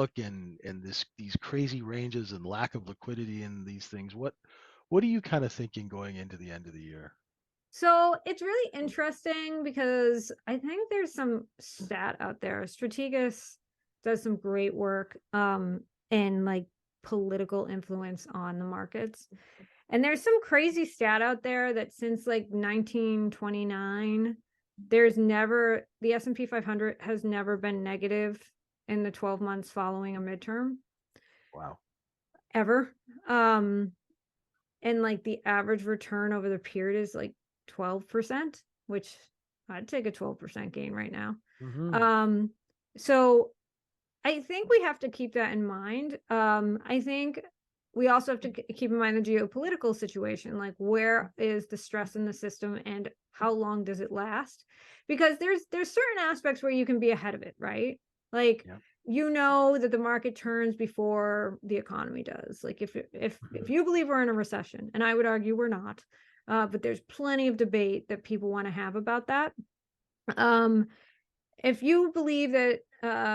outlook and these crazy ranges and lack of liquidity in these things, what are you kind of thinking going into the end of the year? So it's really interesting because I think there's some stat out there. Strategas does some great work in like political influence on the markets. And there's some crazy stat out there that since like 1929, the S&P 500 has never been negative in the 12 months following a midterm Wow. ever. Um and like the average return over the period is like 12%, which I'd take a 12% gain right now. Hmm. Um, so I think we have to keep that in mind. I think we also have to keep in mind the geopolitical situation, like where is the stress in the system and how long does it last? Because there's certain aspects where you can be ahead of it, right? Like Yeah. that the market turns before the economy does. Like if Hmm. you believe we're in a recession, and I would argue we're not, but there's plenty of debate that people want to have about that. Um, if you believe that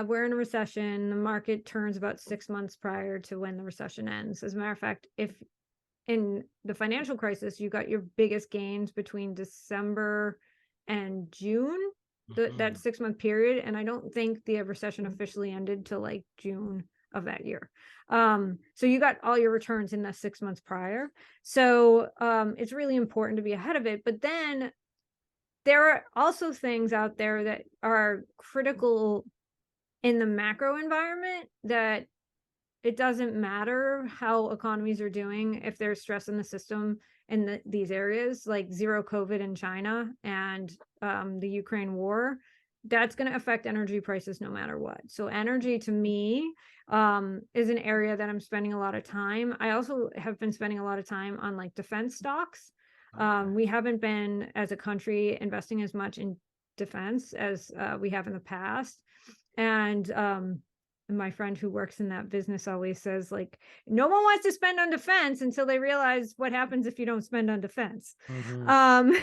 we're in a recession, the market turns about 6 months prior to when the recession ends. As a matter of fact, if in the financial crisis, you got your biggest gains between December and June, that Hmm. 6 month period. And I don't think the recession officially ended till like June of that year. So you got all your returns in the 6 months prior. So it's really important to be ahead of it. But then there are also things out there that are critical in the macro environment that it doesn't matter how economies are doing if there's stress in the system in these areas, like zero COVID in China and the Ukraine war. That's going to affect energy prices no matter what. So energy to me is an area that I'm spending a lot of time. I also have been spending a lot of time on like defense stocks. Okay. We haven't been as a country investing as much in defense as we have in the past. And my friend who works in that business always says, like, no one wants to spend on defense until they realize what happens if you don't spend on defense. Hmm. Um,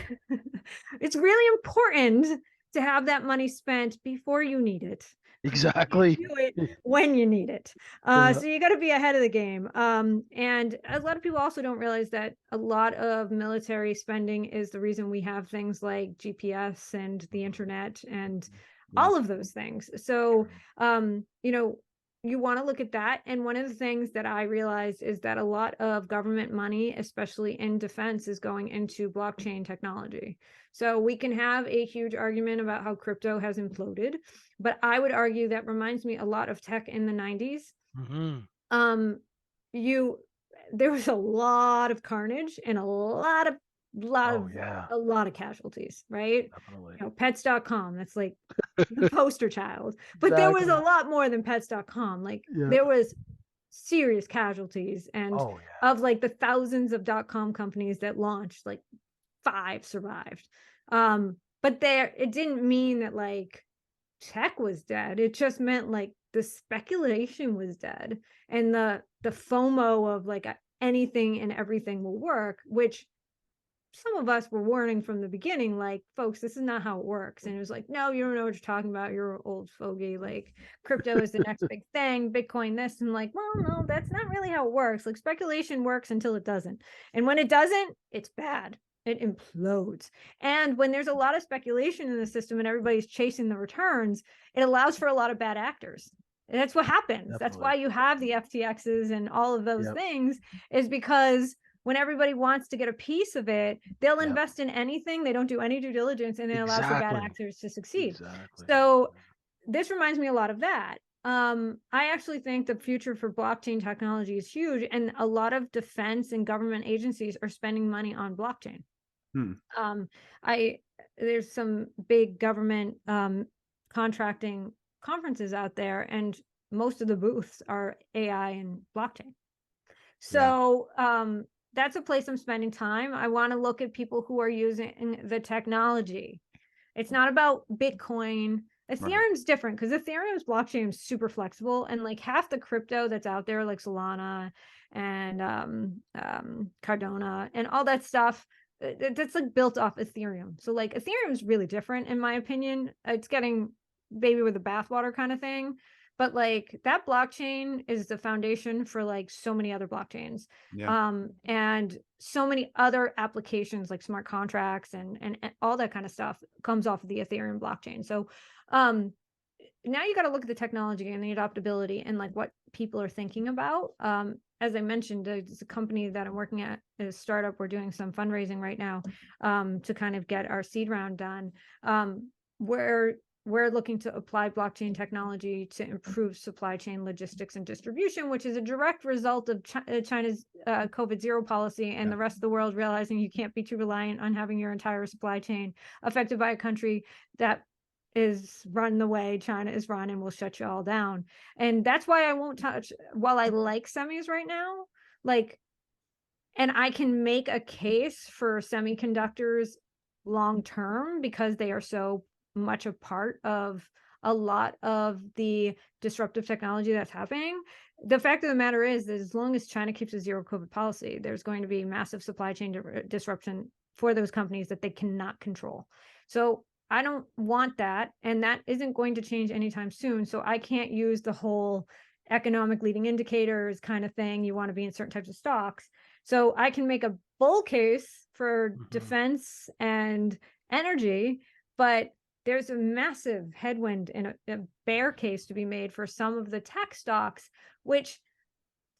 it's really important to have that money spent before you need it. You Exactly. do it when you need it. Yeah. So you got to be ahead of the game. And a lot of people also don't realize that a lot of military spending is the reason we have things like GPS and the internet and Yeah. all of those things. So, True. you want to look at that. And one of the things that I realized is that a lot of government money, especially in defense, is going into blockchain technology. So we can have a huge argument about how crypto has imploded, but I would argue that reminds me a lot of tech in the 90s. Hmm. Um, you There was a lot of carnage and lot Oh of yeah, a lot of casualties, right? definitely. Pets.com, that's like the poster child. But there was a Exactly. lot more than pets.com. Like Yeah. there was serious casualties, and Oh yeah. of like the thousands of .com companies that launched, like 5 survived. But there it didn't mean that like tech was dead. It just meant like the speculation was dead and the FOMO of like anything and everything will work, which some of us were warning from the beginning, like, folks, this is not how it works. And it was like, no, you don't know what you're talking about. You're an old fogey. Like, crypto is the next big thing, Bitcoin this. And like, well, no, that's not really how it works. Like, speculation works until it doesn't. And when it doesn't, it's bad. It implodes. And when there's a lot of speculation in the system and everybody's chasing the returns, it allows for a lot of bad actors. And that's what happens. That's Definitely. why you have the FTXs and all of those Yep. things, is because when everybody wants to get a piece of it, they'll Yep. invest in anything. They don't do any due diligence, and it allows for bad Exactly. actors to succeed. Exactly. So this reminds me a lot of that. I actually think the future for blockchain technology is huge, and a lot of defense and government agencies are spending money on blockchain. Hmm. Um, I There's some big government contracting conferences out there, and most of the booths are AI and blockchain. Yeah. So that's a place I'm spending time. I want to look at people who are using the technology. It's not about Bitcoin. Right. Ethereum's different because Ethereum's blockchain is super flexible, and like half the crypto that's out there, like Solana and Cardona and all that stuff, that's like built off Ethereum. So like Ethereum is really different in my opinion. It's getting baby with the bathwater kind of thing. but like that blockchain is the foundation for like so many other blockchains, Yeah. and so many other applications like smart contracts and all that kind of stuff comes off of the Ethereum blockchain. So um now you got to look at the technology and the adoptability and like what people are thinking about. As I mentioned, there's a company that I'm working at, a startup. We're doing some fundraising right now, to kind of get our seed round done. Where we're looking to apply blockchain technology to improve supply chain logistics and distribution, which is a direct result of China's COVID zero policy and the rest of the world realizing you can't be too reliant on having your entire supply chain affected by a country that is run the way China is run and will shut you all down. And that's why I won't touch, while I like semis right now, like, and I can make a case for semiconductors long term because they are so much a part of a lot of the disruptive technology that's happening. The fact of the matter is that as long as China keeps a zero COVID policy, there's going to be massive supply chain disruption for those companies that they cannot control. So I don't want that, and that isn't going to change anytime soon. So I can't use the whole economic leading indicators kind of thing. You want to be in certain types of stocks. So I can make a bull case for defense and energy, but there's a massive headwind and a bear case to be made for some of the tech stocks, which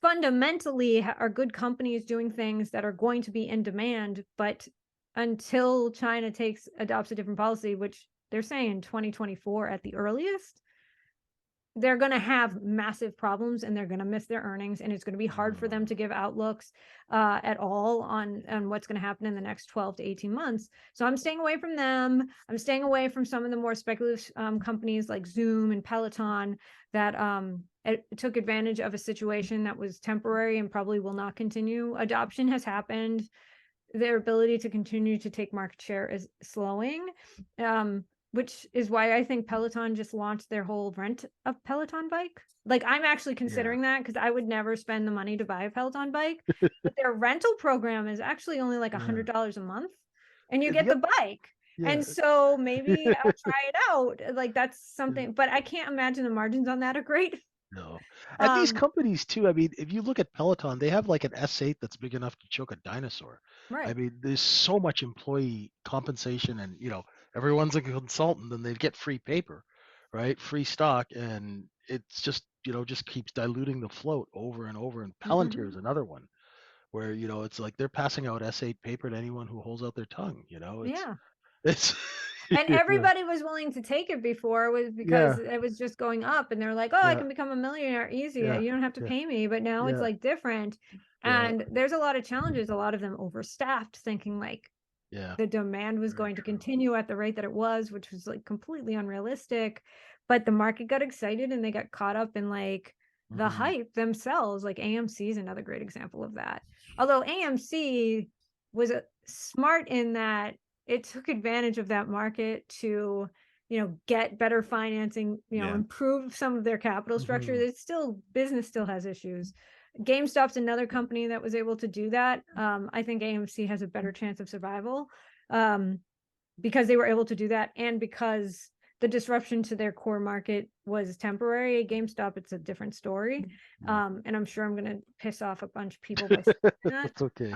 fundamentally are good companies doing things that are going to be in demand, but until China adopts a different policy, which they're saying 2024 at the earliest, they're going to have massive problems and they're going to miss their earnings, and it's going to be hard for them to give outlooks at all on what's going to happen in the next 12 to 18 months. So I'm staying away from them. I'm staying away from some of the more speculative companies like Zoom and Peloton that took advantage of a situation that was temporary and probably will not continue. Adoption has happened. Their ability to continue to take market share is slowing, which is why I think Peloton just launched their whole rent a Peloton bike. Like, I'm actually considering that because I would never spend the money to buy a Peloton bike, but their rental program is actually only like $100 a month, and you get the bike. And so maybe I'll try it out. Like, that's something, but I can't imagine the margins on that are great. No. And these companies too, I mean, if you look at Peloton, they have like an S8 that's big enough to choke a dinosaur. I Right. mean, there's so much employee compensation and, everyone's a consultant and they get free paper, right? Free stock. And it's just, just keeps diluting the float over and over. And Palantir is another one where, it's like they're passing out S8 paper to anyone who holds out their tongue, Yeah. it's, And yeah, everybody was willing to take it before, was because yeah, it was just going up, and they're like, oh, I yeah, can become a millionaire easy. yeah, You don't have to yeah, pay me. But now it's yeah, like different. yeah, And there's a lot of challenges, a lot of them overstaffed, thinking like yeah, the demand was very going to true. continue at the rate that it was, which was like completely unrealistic. But the market got excited and they got caught up in like the hmm hype themselves. Like AMC is another great example of that. Although AMC was smart in that it took advantage of that market to, get better financing, Yeah. improve some of their capital structure. hmm It's still, business still has issues. GameStop's another company that was able to do that. I think AMC has a better chance of survival, because they were able to do that, and because the disruption to their core market was temporary. At GameStop, it's a different story, Yeah. and I'm sure I'm going to piss off a bunch of people by saying that. That's okay.